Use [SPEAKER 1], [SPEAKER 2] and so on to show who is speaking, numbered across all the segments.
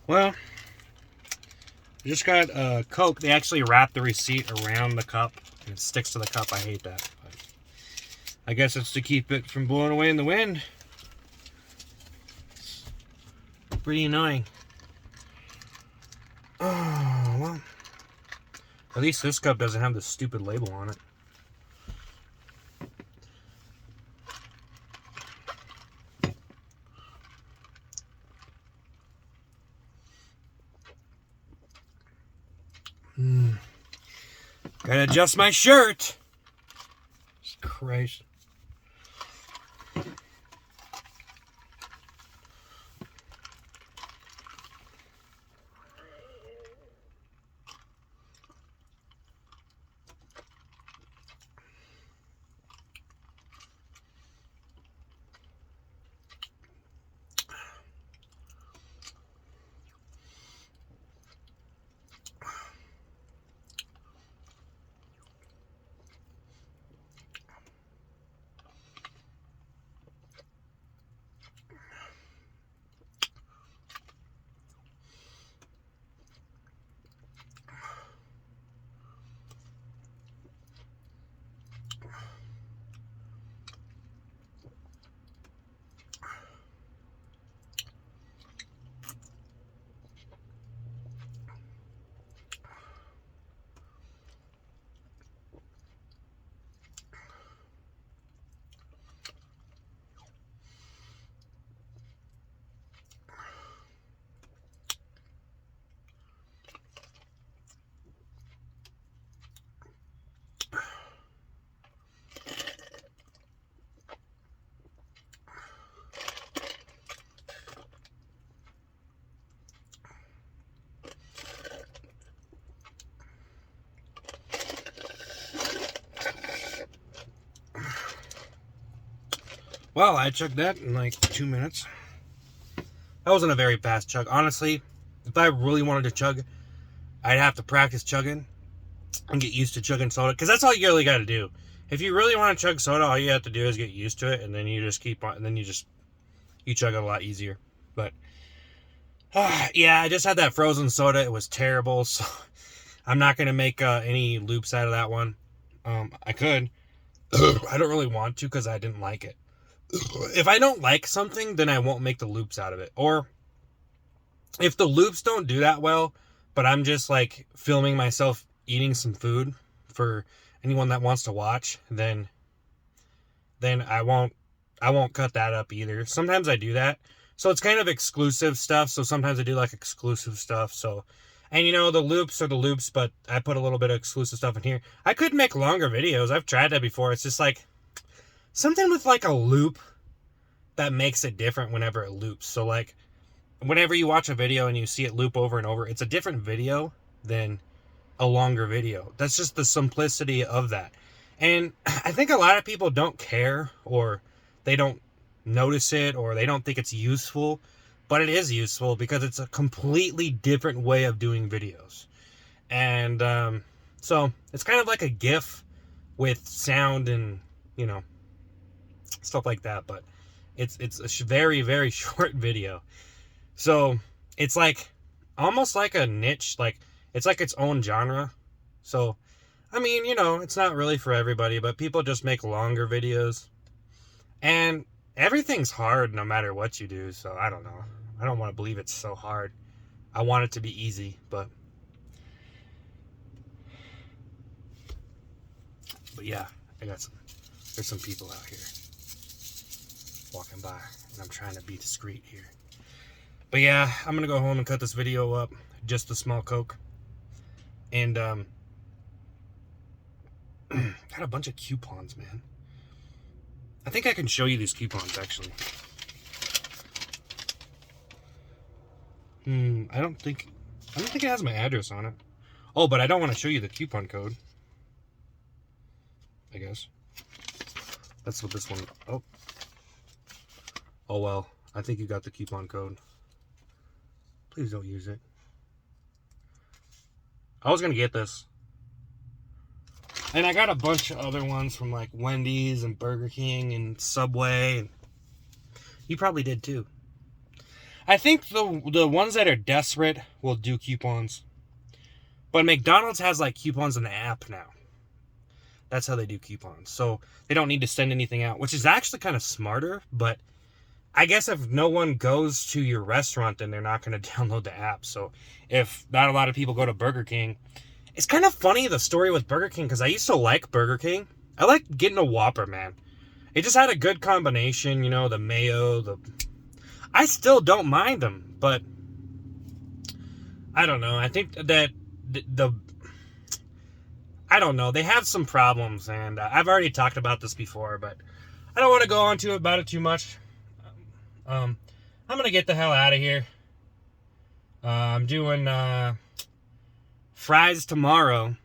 [SPEAKER 1] Well, I just got a Coke. They actually wrap the receipt around the cup and it sticks to the cup. I hate that. But I guess it's to keep it from blowing away in the wind. It's pretty annoying. Oh, well. At least this cup doesn't have the stupid label on it. Gotta adjust my shirt. Jesus Christ. Well, I chugged that in like 2 minutes. That wasn't a very fast chug. Honestly, if I really wanted to chug, I'd have to practice chugging and get used to chugging soda. Because that's all you really got to do. If you really want to chug soda, all you have to do is get used to it. And then you just keep on. And then you chug it a lot easier. But, yeah, I just had that frozen soda. It was terrible. So I'm not going to make any loops out of that one. I could. I don't really want to because I didn't like it. If I don't like something, then I won't make the loops out of it. Or if the loops don't do that well, but I'm just like filming myself eating some food for anyone that wants to watch, then I won't cut that up either. Sometimes I do that. So it's kind of exclusive stuff. So sometimes I do like exclusive stuff. So, and you know, the loops are the loops, but I put a little bit of exclusive stuff in here. I could make longer videos. I've tried that before. It's just like something with like a loop that makes it different whenever it loops. So like whenever you watch a video and you see it loop over and over, it's a different video than a longer video. That's just the simplicity of that. And I think a lot of people don't care, or they don't notice it, or they don't think it's useful, but it is useful because it's a completely different way of doing videos. And so it's kind of like a GIF with sound and, you know, stuff like that, but it's a very, very short video. So it's like almost like a niche, like it's like its own genre. So I mean, you know, it's not really for everybody, but people just make longer videos. And everything's hard no matter what you do, so I don't know. I don't want to believe it's so hard. I want it to be easy, but yeah, there's some people out here walking by, and I'm trying to be discreet here. But yeah, I'm gonna go home and cut this video up, just a small Coke. And got a bunch of coupons, man. I think I can show you these coupons actually. I don't think it has my address on it. Oh, but I don't want to show you the coupon code, I guess. That's what this one. Oh well, I think you got the coupon code. Please don't use it. I was gonna get this. And I got a bunch of other ones from like Wendy's and Burger King and Subway. And you probably did too. I think the ones that are desperate will do coupons. But McDonald's has like coupons in the app now. That's how they do coupons. So they don't need to send anything out, which is actually kind of smarter. But I guess if no one goes to your restaurant, then they're not going to download the app. So if not a lot of people go to Burger King, it's kind of funny, the story with Burger King, because I used to like Burger King. I liked getting a Whopper, man. It just had a good combination, you know, the mayo, I still don't mind them, but I don't know. I think that I don't know. They have some problems, and I've already talked about this before, but I don't want to go on to about it too much. I'm going to get the hell out of here. I'm doing fries tomorrow.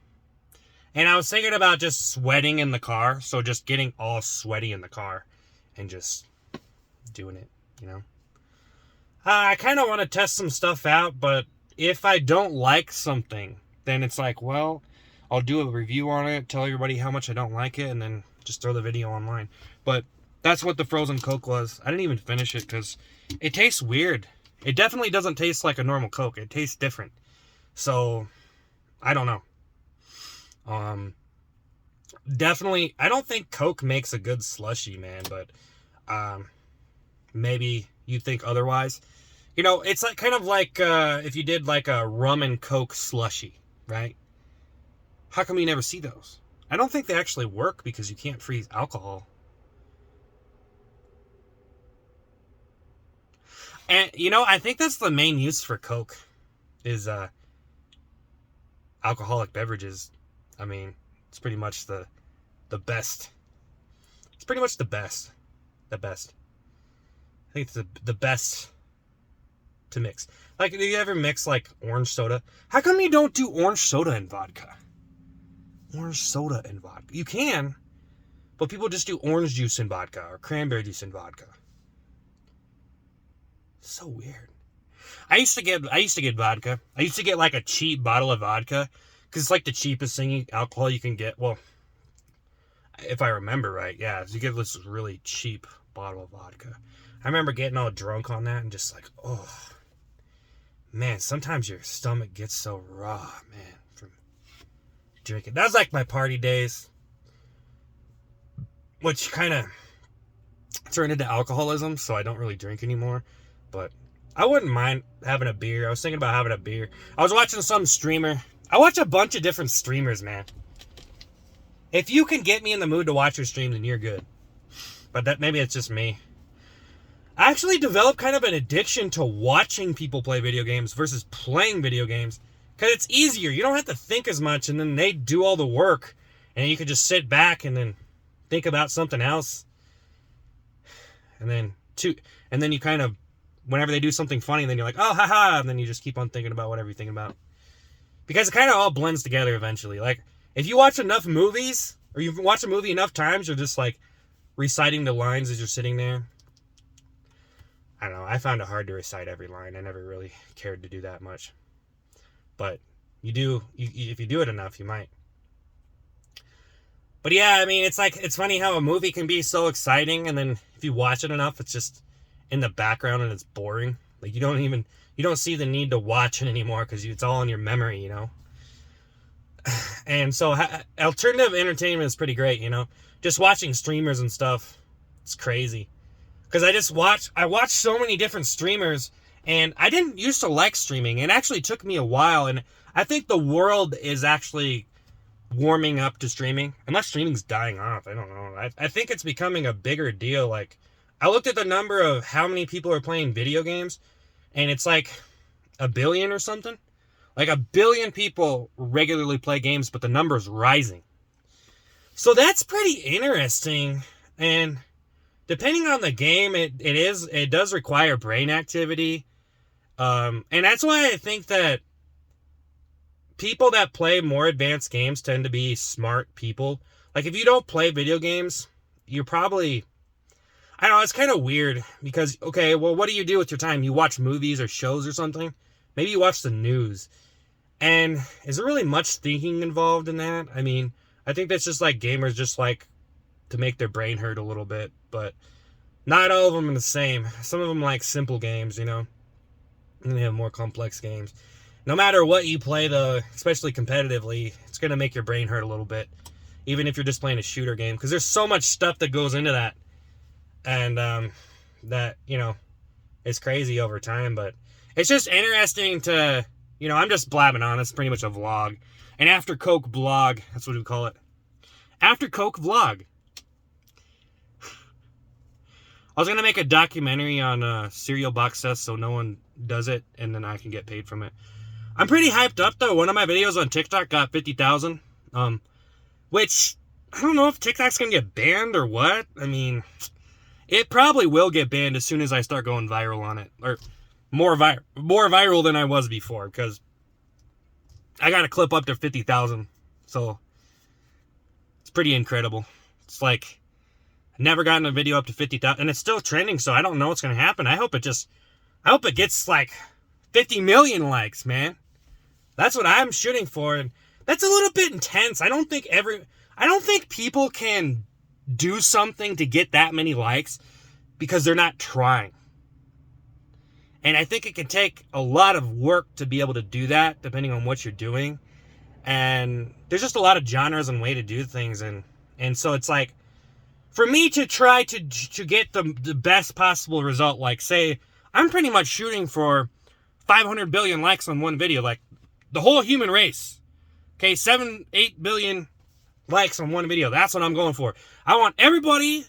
[SPEAKER 1] And I was thinking about just sweating in the car. So just getting all sweaty in the car and just doing it, you know. I kind of want to test some stuff out, but if I don't like something, then it's like, well, I'll do a review on it, tell everybody how much I don't like it, and then just throw the video online. But that's what the frozen Coke was. I didn't even finish it because it tastes weird. It definitely doesn't taste like a normal Coke. It tastes different. So, I don't know. Definitely, I don't think Coke makes a good slushie, man, but maybe you think otherwise. You know, it's like kind of like if you did like a rum and Coke slushie, right? How come you never see those? I don't think they actually work because you can't freeze alcohol. And, you know, I think that's the main use for Coke is alcoholic beverages. I mean, it's pretty much the best. It's pretty much the best. The best. I think it's the best to mix. Like, do you ever mix, like, orange soda? How come you don't do orange soda and vodka? Orange soda and vodka. You can, but people just do orange juice and vodka or cranberry juice and vodka. So weird. I used to get vodka. I used to get like a cheap bottle of vodka because it's like the cheapest thing alcohol you can get. Well, if I remember right, yeah, you get this really cheap bottle of vodka. I remember getting all drunk on that and just like, oh man, sometimes your stomach gets so raw, man, from drinking. That was like my party days, which kind of turned into alcoholism, so I don't really drink anymore. But I wouldn't mind having a beer. I was thinking about having a beer. I was watching some streamer. I watch a bunch of different streamers, man. If you can get me in the mood to watch your stream, then you're good. But that maybe it's just me. I actually developed kind of an addiction to watching people play video games versus playing video games. Because it's easier. You don't have to think as much, and then they do all the work. And you can just sit back and then think about something else. And then you kind of, whenever they do something funny, then you're like, oh, haha, and then you just keep on thinking about whatever you're thinking about. Because it kind of all blends together eventually. Like, if you watch enough movies, or you watch a movie enough times, you're just, like, reciting the lines as you're sitting there. I don't know, I found it hard to recite every line. I never really cared to do that much. But if you do it enough, you might. But yeah, I mean, it's funny how a movie can be so exciting, and then if you watch it enough, it's just in the background and it's boring. Like, you don't see the need to watch it anymore because it's all in your memory, you know? And so alternative entertainment is pretty great, you know? Just watching streamers and stuff, it's crazy. Because I watch so many different streamers, and I didn't used to like streaming. It actually took me a while, and I think the world is actually warming up to streaming. Unless streaming's dying off, I don't know. I think it's becoming a bigger deal. Like, I looked at the number of how many people are playing video games, and it's like 1 billion or something. Like 1 billion people regularly play games, but the number's rising. So that's pretty interesting. And depending on the game, it does require brain activity. And that's why I think that people that play more advanced games tend to be smart people. Like, if you don't play video games, you're probably, I don't know, it's kind of weird because, okay, well, what do you do with your time? You watch movies or shows or something? Maybe you watch the news. And is there really much thinking involved in that? I mean, I think that's just like gamers just like to make their brain hurt a little bit, but not all of them are the same. Some of them like simple games, you know? And they have more complex games. No matter what you play, though, especially competitively, it's going to make your brain hurt a little bit. Even if you're just playing a shooter game. Because there's so much stuff that goes into that. And that, you know, is crazy over time. But it's just interesting to, you know, I'm just blabbing on. It's pretty much a vlog. An After Coke vlog. That's what we call it. After Coke vlog. I was going to make a documentary on cerealboxseth so no one does it. And then I can get paid from it. I'm pretty hyped up, though. One of my videos on TikTok got 50,000. Which, I don't know if TikTok's going to get banned or what. I mean, it probably will get banned as soon as I start going viral on it. Or more viral than I was before. Because I got a clip up to 50,000. So, it's pretty incredible. It's like, I've never gotten a video up to 50,000. And it's still trending, so I don't know what's going to happen. I hope it gets like 50 million likes, man. That's what I'm shooting for. And that's a little bit intense. I don't think people can do something to get that many likes because they're not trying. And I think it can take a lot of work to be able to do that, depending on what you're doing. And there's just a lot of genres and way to do things. And so it's like, for me to try to get the best possible result, like say, I'm pretty much shooting for 500 billion likes on one video, like the whole human race. Okay, 7-8 billion likes on one video. That's what I'm going for. I want everybody,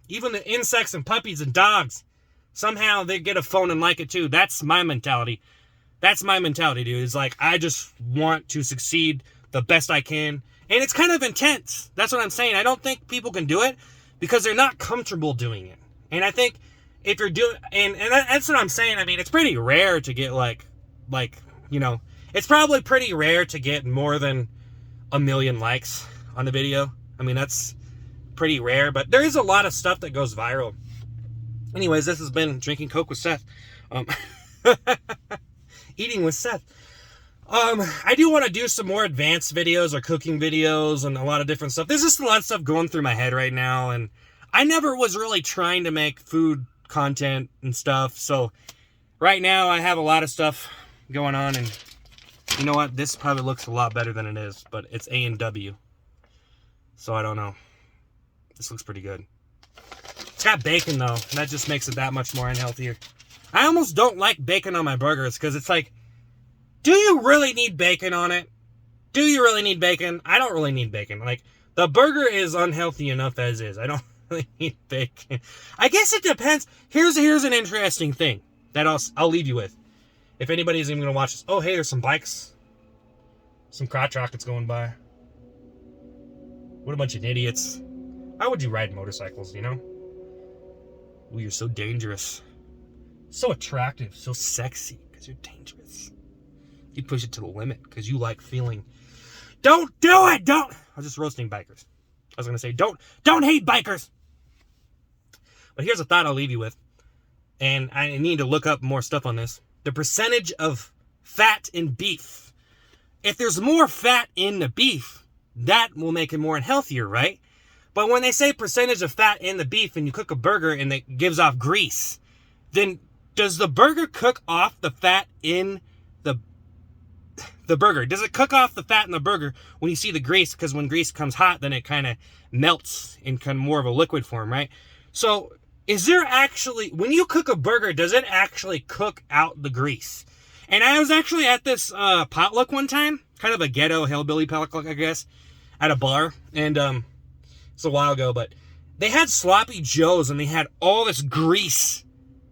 [SPEAKER 1] even the insects and puppies and dogs, somehow they get a phone and like it too. That's my mentality. That's my mentality, dude. It's like, I just want to succeed the best I can. And it's kind of intense. That's what I'm saying. I don't think people can do it because they're not comfortable doing it. And I think if you're doing, and that's what I'm saying. I mean, it's pretty rare to get like, you know, it's probably pretty rare to get more than 1 million likes on a video. I mean, that's pretty rare, but there is a lot of stuff that goes viral. Anyways, this has been Drinking Coke with Seth. Eating with Seth. I do want to do some more advanced videos or cooking videos and a lot of different stuff. There's just a lot of stuff going through my head right now, and I never was really trying to make food content and stuff. So right now I have a lot of stuff going on, and you know what? This probably looks a lot better than it is, but it's A&W. So I don't know. This looks pretty good. It's got bacon though, and that just makes it that much more unhealthier. I almost don't like bacon on my burgers because it's like, do you really need bacon on it? Do you really need bacon? I don't really need bacon. Like, the burger is unhealthy enough as is. I don't really need bacon. I guess it depends. Here's an interesting thing that I'll leave you with. If anybody's even going to watch this. Oh, hey, there's some bikes. Some crotch rockets going by. What a bunch of idiots. Why would you ride motorcycles, you know? Ooh, you're so dangerous. So attractive. So sexy. Because you're dangerous. You push it to the limit because you like feeling. Don't do it! Don't! I was just roasting bikers. I was going to say, don't hate bikers! But here's a thought I'll leave you with. And I need to look up more stuff on this. The percentage of fat in beef. If there's more fat in the beef, that will make it more healthier, right? But when they say percentage of fat in the beef and you cook a burger and it gives off grease, then does the burger cook off the fat in the burger? Does it cook off the fat in the burger when you see the grease? Because when grease comes hot, then it kind of melts in kind of more of a liquid form, right? So is there actually, when you cook a burger, does it actually cook out the grease? And I was actually at this potluck one time, kind of a ghetto hillbilly potluck, I guess, at a bar. And it's a while ago, but they had sloppy joes and they had all this grease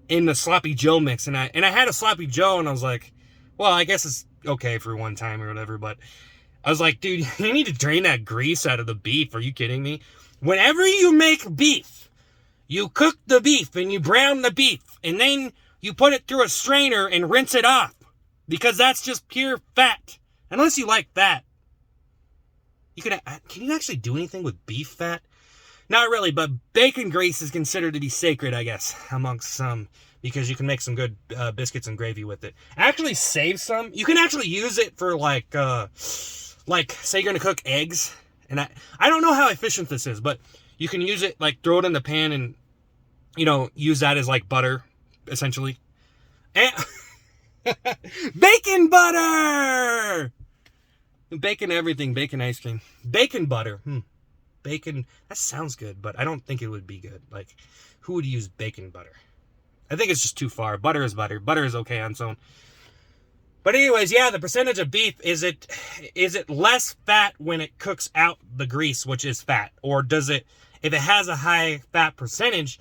[SPEAKER 1] in the sloppy joe mix. And I had a sloppy joe and I was like, well, I guess it's okay for one time or whatever, but I was like, dude, you need to drain that grease out of the beef. Are you kidding me? Whenever you make beef, you cook the beef and you brown the beef and then you put it through a strainer and rinse it off because that's just pure fat. Unless you like fat. Can you actually do anything with beef fat? Not really, but bacon grease is considered to be sacred, I guess, amongst some, because you can make some good biscuits and gravy with it. Actually save some. You can actually use it for like say you're going to cook eggs. And I don't know how efficient this is, but you can use it, like throw it in the pan and, you know, use that as like butter, essentially. And Bacon butter! Bacon everything, bacon ice cream. Bacon butter. Bacon, that sounds good, but I don't think it would be good. Like, who would use bacon butter? I think it's just too far. Butter is butter. Butter is okay on its own. But anyways, yeah, the percentage of beef, is it less fat when it cooks out the grease, which is fat? Or does it, if it has a high fat percentage,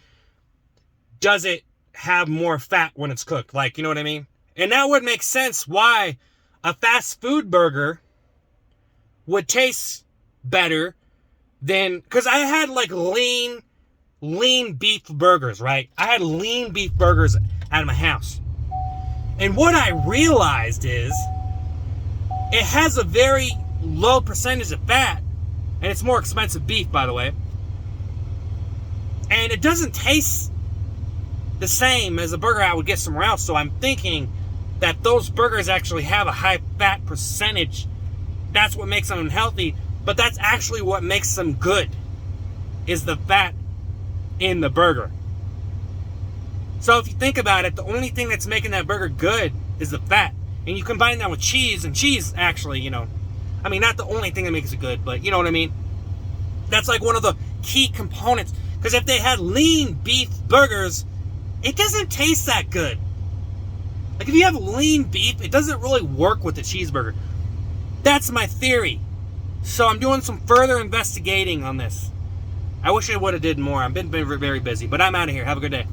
[SPEAKER 1] does it have more fat when it's cooked? Like, you know what I mean? And that would make sense why a fast food burger would taste better than, because I had like lean beef burgers, right? I had lean beef burgers at my house. And what I realized is it has a very low percentage of fat, and it's more expensive beef, by the way. And it doesn't taste the same as a burger I would get somewhere else. So I'm thinking that those burgers actually have a high fat percentage. That's what makes them unhealthy, but that's actually what makes them good, is the fat in the burger. So if you think about it, the only thing that's making that burger good is the fat. And you combine that with cheese, and cheese actually, you know, I mean, not the only thing that makes it good, but you know what I mean? That's like one of the key components. Because if they had lean beef burgers, it doesn't taste that good. Like if you have lean beef, it doesn't really work with the cheeseburger. That's my theory. So I'm doing some further investigating on this. I wish I would have did more. I've been very busy, but I'm out of here. Have a good day.